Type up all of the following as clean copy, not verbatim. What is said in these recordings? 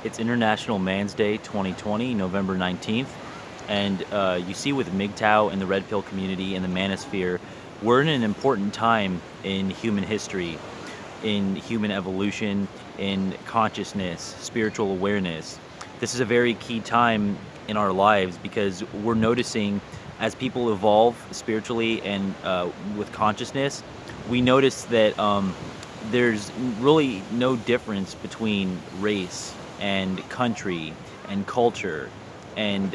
It's International Man's Day 2020, November 19th. And you see with MGTOW and the Red Pill community and the manosphere, we're in an important time in human history, in human evolution, in consciousness, spiritual awareness. This is a very key time in our lives because we're noticing as people evolve spiritually and with consciousness, we notice that there's really no difference between race and country and culture and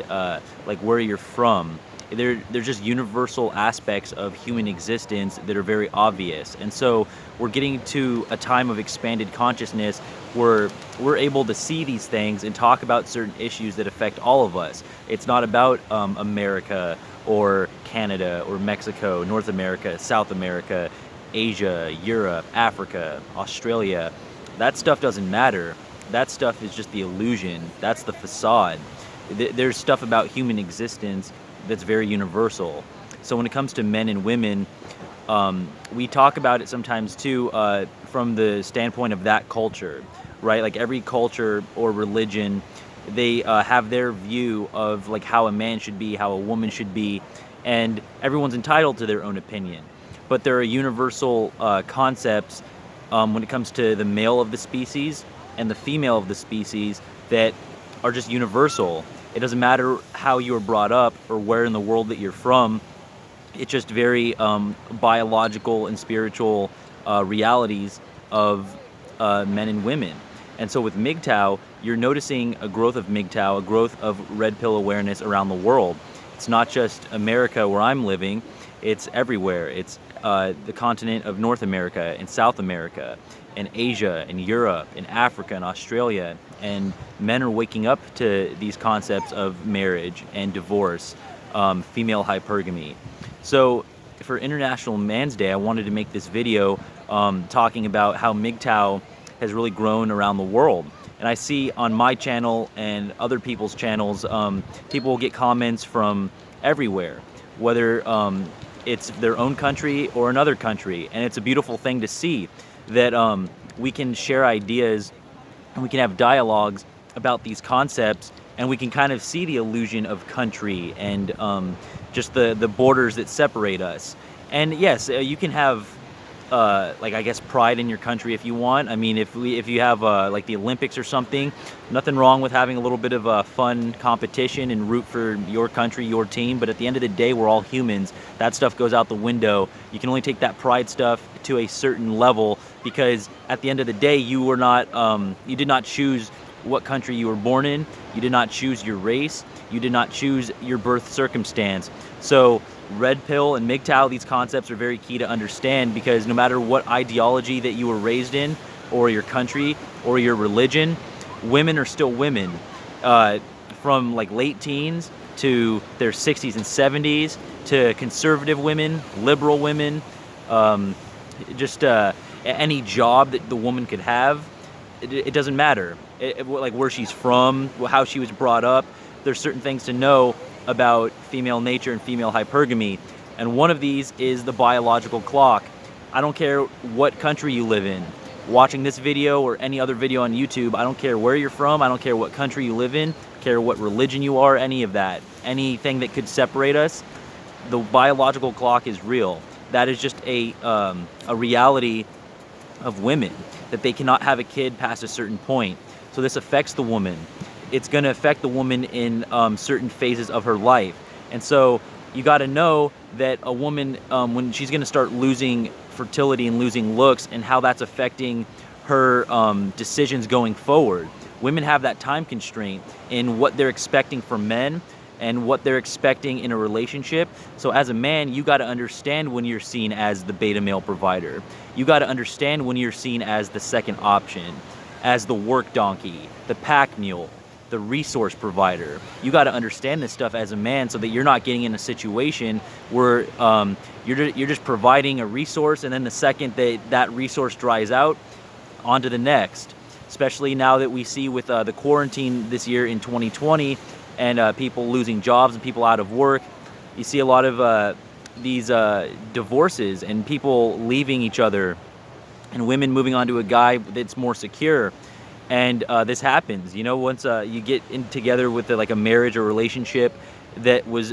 like where you're from. There's just universal aspects of human existence that are very obvious. And so we're getting to a time of expanded consciousness where we're able to see these things and talk about certain issues that affect all of us. It's not about America or Canada or Mexico, North America, South America, Asia, Europe, Africa, Australia. That stuff doesn't matter. That stuff is just the illusion. That's the facade. There's stuff about human existence that's very universal. So when it comes to men and women, we talk about it sometimes too from the standpoint of that culture, right? Like every culture or religion, they have their view of like how a man should be, how a woman should be, and everyone's entitled to their own opinion. But there are universal concepts when it comes to the male of the species and the female of the species that are just universal. It doesn't matter how you were brought up or where in the world that you're from. It's just very biological and spiritual realities of men and women. And so with MGTOW, you're noticing a growth of MGTOW, a growth of red pill awareness around the world. It's not just America where I'm living, it's everywhere. It's the continent of North America and South America and Asia and Europe and Africa and Australia. And men are waking up to these concepts of marriage and divorce, female hypergamy. So for International Man's Day, I wanted to make this video talking about how MGTOW has really grown around the world. And I see on my channel and other people's channels, people will get comments from everywhere, whether it's their own country or another country. And it's a beautiful thing to see that we can share ideas and we can have dialogues about these concepts, and we can kind of see the illusion of country and just the borders that separate us. And yes, you can have like I guess pride in your country if you want. I mean, if you have like the Olympics or something, nothing wrong with having a little bit of a fun competition and root for your country, your team. But at the end of the day, we're all humans. That stuff goes out the window. You can only take that pride stuff to a certain level, because at the end of the day, you did not choose what country you were born in. You did not choose your race. You did not choose your birth circumstance. So red pill and MGTOW, these concepts are very key to understand, because no matter what ideology that you were raised in, or your country, or your religion, women are still women. From like late teens to their 60s and 70s, to conservative women, liberal women, just any job that the woman could have, it doesn't matter. Like where she's from, how she was brought up. There's certain things to know about female nature and female hypergamy, and one of these is the biological clock. I don't care what country you live in. Watching this video or any other video on YouTube, I don't care where you're from, I don't care what country you live in, care what religion you are, any of that. Anything that could separate us, the biological clock is real. That is just a reality of women, that they cannot have a kid past a certain point. So this affects the woman. It's going to affect the woman in certain phases of her life. And so you got to know that a woman, when she's going to start losing fertility and losing looks, and how that's affecting her decisions going forward. Women have that time constraint in what they're expecting from men and what they're expecting in a relationship. So as a man, you got to understand when you're seen as the beta male provider. You got to understand when you're seen as the second option, as the work donkey, the pack mule, the resource provider. You got to understand this stuff as a man, so that you're not getting in a situation where you're just providing a resource, and then the second that resource dries out, on to the next. Especially now that we see with the quarantine this year in 2020, and people losing jobs and people out of work, you see a lot of these divorces and people leaving each other, and women moving on to a guy that's more secure. And this happens, once you get in together with like a marriage or relationship that was,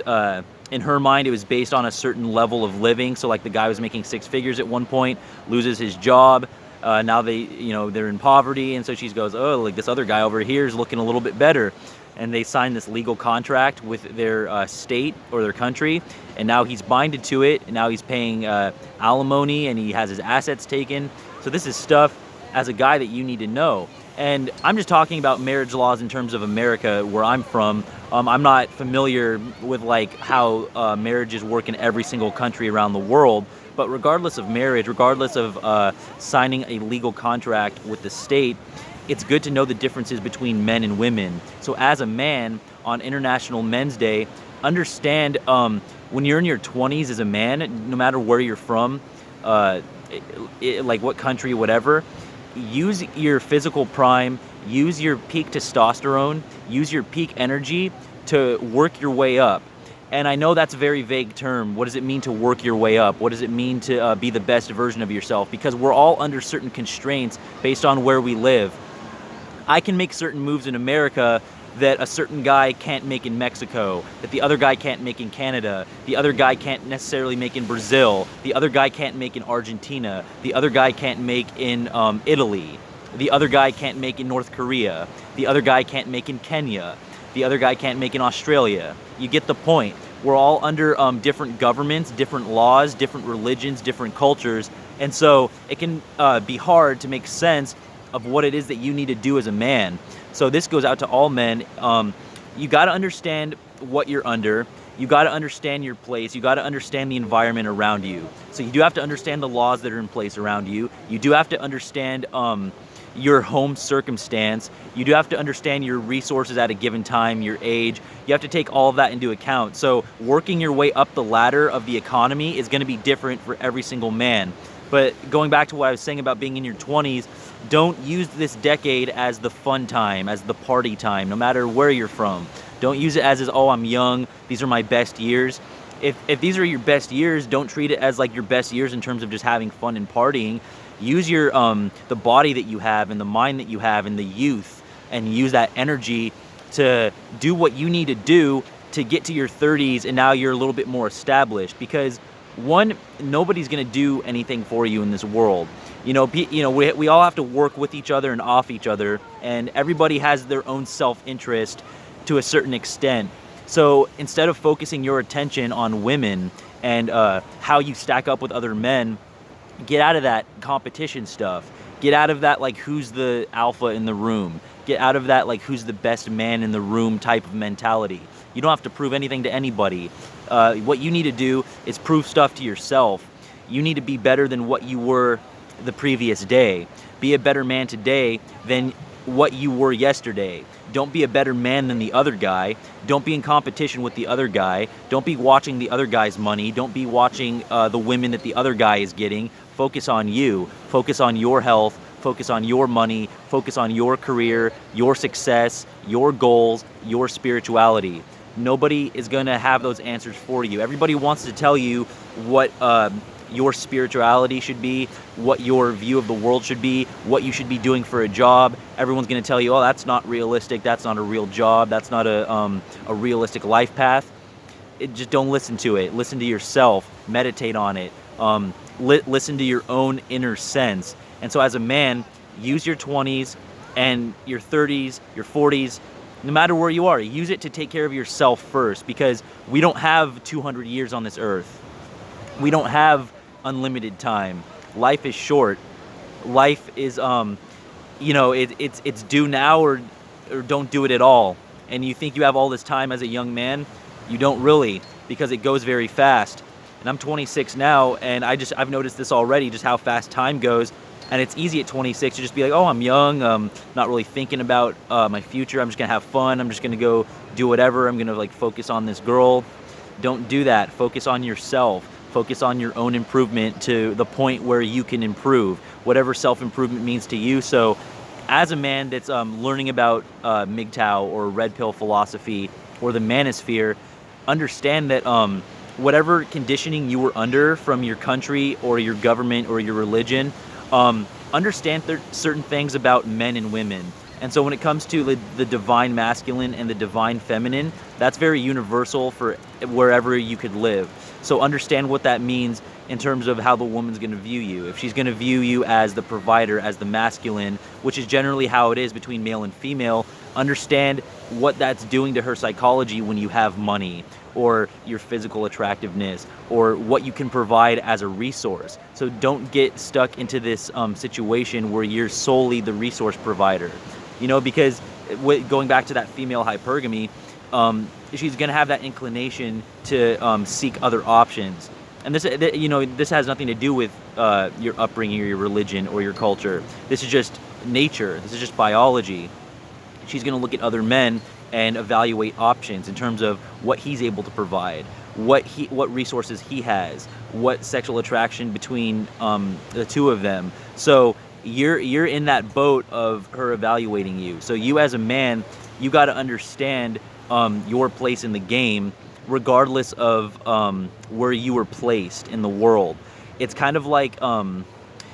in her mind, it was based on a certain level of living. So like the guy was making six figures at one point, loses his job. Now they're in poverty. And so she goes, oh, like this other guy over here is looking a little bit better. And they sign this legal contract with their state or their country. And now he's binded to it. And now he's paying alimony, and he has his assets taken. So this is stuff as a guy that you need to know. And I'm just talking about marriage laws in terms of America, where I'm from. I'm not familiar with like how marriages work in every single country around the world. But regardless of marriage, regardless of signing a legal contract with the state, it's good to know the differences between men and women. So as a man, on International Men's Day, understand when you're in your 20s as a man, no matter where you're from, like what country, whatever, use your physical prime, use your peak testosterone, use your peak energy to work your way up. And I know that's a very vague term. What does it mean to work your way up? What does it mean to be the best version of yourself? Because we're all under certain constraints based on where we live. I can make certain moves in America that a certain guy can't make in Mexico, that the other guy can't make in Canada, the other guy can't necessarily make in Brazil, the other guy can't make in Argentina, the other guy can't make in Italy, the other guy can't make in North Korea, the other guy can't make in Kenya, the other guy can't make in Australia. You get the point. We're all under different governments, different laws, different religions, different cultures, and so it can be hard to make sense of what it is that you need to do as a man. So this goes out to all men. You got to understand what you're under. You got to understand your place. You got to understand the environment around you. So you do have to understand the laws that are in place around you. You do have to understand your home circumstance. You do have to understand your resources at a given time, your age. You have to take all of that into account. So working your way up the ladder of the economy is going to be different for every single man. But going back to what I was saying about being in your 20s, don't use this decade as the fun time, as the party time, no matter where you're from. Don't use it as, oh, I'm young, these are my best years. If these are your best years, don't treat it as like your best years in terms of just having fun and partying. Use your the body that you have and the mind that you have and the youth, and use that energy to do what you need to do to get to your 30s, and now you're a little bit more established. Because one, nobody's going to do anything for you in this world. We all have to work with each other and off each other, and everybody has their own self-interest to a certain extent. So instead of focusing your attention on women and how you stack up with other men, get out of that competition stuff. Get out of that, like, who's the alpha in the room. Get out of that, like, who's the best man in the room type of mentality. You don't have to prove anything to anybody. What you need to do is prove stuff to yourself. You need to be better than what you were the previous day. Be a better man today than what you were yesterday. Don't be a better man than the other guy. Don't be in competition with the other guy. Don't be watching the other guy's money. Don't be watching the women that the other guy is getting. Focus on you. Focus on your health. Focus on your money. Focus on your career, your success, your goals, your spirituality. Nobody is going to have those answers for you. Everybody wants to tell you what your spirituality should be, what your view of the world should be, what you should be doing for a job. Everyone's going to tell you, oh, that's not realistic. That's not a real job. That's not a realistic life path. Just don't listen to it. Listen to yourself. Meditate on it. Listen to your own inner sense. And so as a man, use your 20s and your 30s, your 40s, no matter where you are, use it to take care of yourself first, because we don't have 200 years on this earth. We don't have unlimited time. Life is short. Life is, it's do now or don't do it at all. And you think you have all this time as a young man, you don't really, because it goes very fast. And I'm 26 now, and I've noticed this already, just how fast time goes. And it's easy at 26 to just be like, oh, I'm young, not really thinking about my future. I'm just gonna have fun. I'm just gonna go do whatever. I'm gonna focus on this girl. Don't do that. Focus on yourself. Focus on your own improvement to the point where you can improve, whatever self-improvement means to you. So as a man that's learning about MGTOW or Red Pill philosophy or the manosphere, understand that whatever conditioning you were under from your country or your government or your religion, understand certain things about men and women. And so when it comes to the divine masculine and the divine feminine, that's very universal for wherever you could live. So understand what that means in terms of how the woman's going to view you. If she's going to view you as the provider, as the masculine, which is generally how it is between male and female, understand what that's doing to her psychology when you have money, or your physical attractiveness, or what you can provide as a resource. So don't get stuck into this situation where you're solely the resource provider. Because going back to that female hypergamy, she's going to have that inclination to seek other options. And this has nothing to do with your upbringing or your religion or your culture. This is just nature. This is just biology. She's going to look at other men and evaluate options in terms of what he's able to provide, what resources he has, what sexual attraction between the two of them. So you're in that boat of her evaluating you. So you as a man, you got to understand your place in the game, regardless of where you were placed in the world. It's kind of like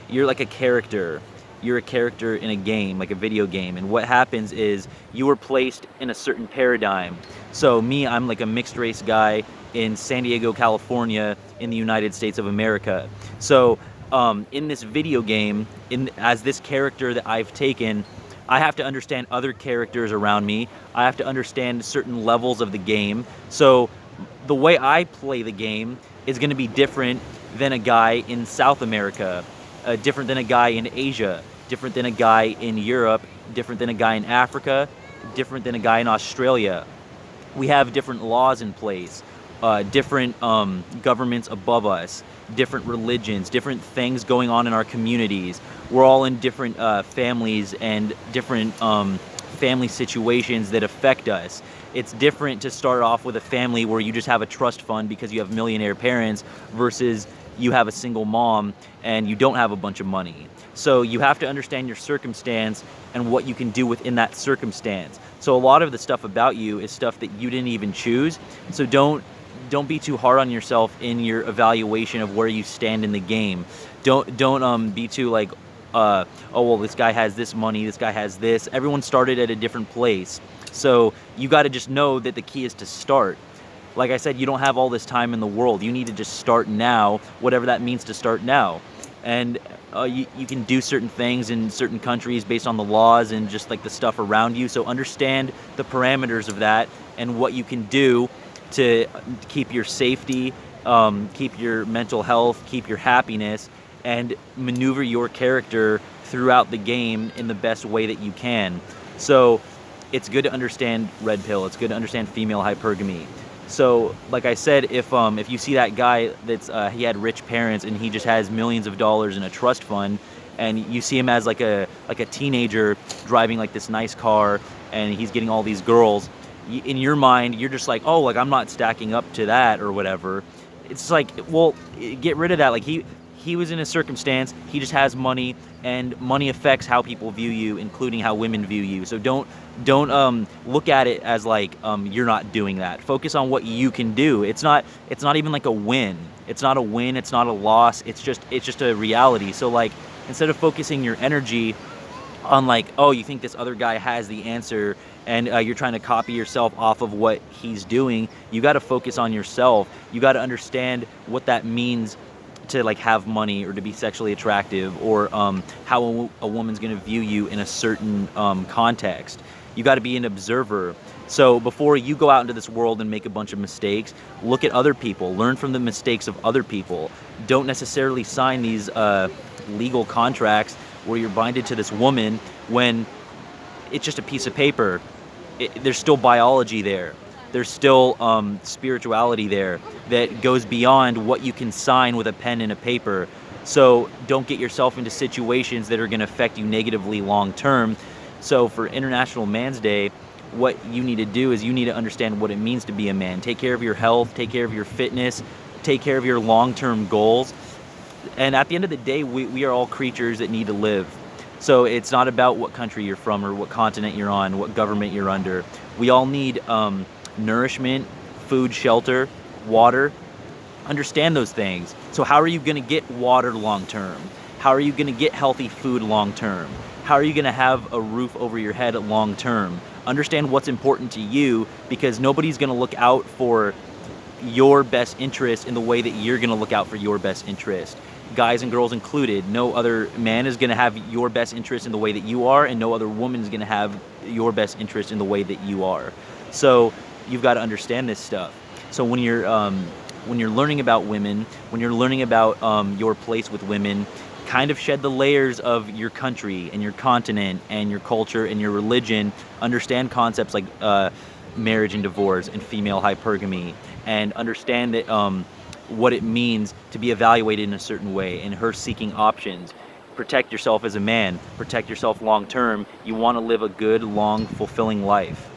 you're like a character. You're a character in a game, like a video game. And what happens is you were placed in a certain paradigm. So I'm like a mixed race guy in San Diego, California, in the United States of America. So in this video game, as this character that I've taken, I have to understand other characters around me. I have to understand certain levels of the game. So the way I play the game is going to be different than a guy in South America, different than a guy in Asia, different than a guy in Europe, different than a guy in Africa, different than a guy in Australia. We have different laws in place, different governments above us, different religions, different things going on in our communities. We're all in different families and different family situations that affect us. It's different to start off with a family where you just have a trust fund because you have millionaire parents versus you have a single mom and you don't have a bunch of money. So you have to understand your circumstance and what you can do within that circumstance. So a lot of the stuff about you is stuff that you didn't even choose. So don't be too hard on yourself in your evaluation of where you stand in the game. Don't be too like, oh well, this guy has this money, this guy has this. Everyone started at a different place. So you got to just know that the key is to start. Like I said, you don't have all this time in the world. You need to just start now, whatever that means to start now. And you can do certain things in certain countries based on the laws and just like the stuff around you. So understand the parameters of that and what you can do to keep your safety, keep your mental health, keep your happiness, and maneuver your character throughout the game in the best way that you can. So it's good to understand red pill. It's good to understand female hypergamy. So, like I said, if you see that guy that's he had rich parents and he just has millions of dollars in a trust fund, and you see him as like a teenager driving like this nice car, and he's getting all these girls, in your mind you're just like, oh, like I'm not stacking up to that or whatever. It's like, well, get rid of that. Like he was in a circumstance. He just has money, and money affects how people view you, including how women view you. So don't look at it as like you're not doing that. Focus on what you can do. It's not even like a win. It's not a win. It's not a loss. It's just a reality. So like, instead of focusing your energy on like, oh, you think this other guy has the answer, and you're trying to copy yourself off of what he's doing, you got to focus on yourself. You got to understand what that means to like have money or to be sexually attractive, or how a woman's going to view you in a certain context. You got to be an observer. So before you go out into this world and make a bunch of mistakes, look at other people, learn from the mistakes of other people. Don't necessarily sign these legal contracts where you're binded to this woman when it's just a piece of paper. There's still biology there. There's still spirituality there that goes beyond what you can sign with a pen and a paper. So don't get yourself into situations that are going to affect you negatively long term. So for International Man's Day, what you need to do is you need to understand what it means to be a man. Take care of your health, take care of your fitness, take care of your long-term goals. And at the end of the day, we are all creatures that need to live. So it's not about what country you're from or what continent you're on, what government you're under. We all need nourishment, food, shelter, water. Understand those things. So how are you going to get water long term? How are you going to get healthy food long term? how are you going to have a roof over your head long term? Understand what's important to you, because nobody's going to look out for your best interest in the way that you're going to look out for your best interest. Guys and girls included, no other man is going to have your best interest in the way that you are, and no other woman is going to have your best interest in the way that you are. So you've got to understand this stuff. So when you're learning about women, when you're learning about your place with women, kind of shed the layers of your country and your continent and your culture and your religion. Understand concepts like marriage and divorce and female hypergamy, and understand that what it means to be evaluated in a certain way, and her seeking options. Protect yourself as a man. Protect yourself long term. You want to live a good, long, fulfilling life.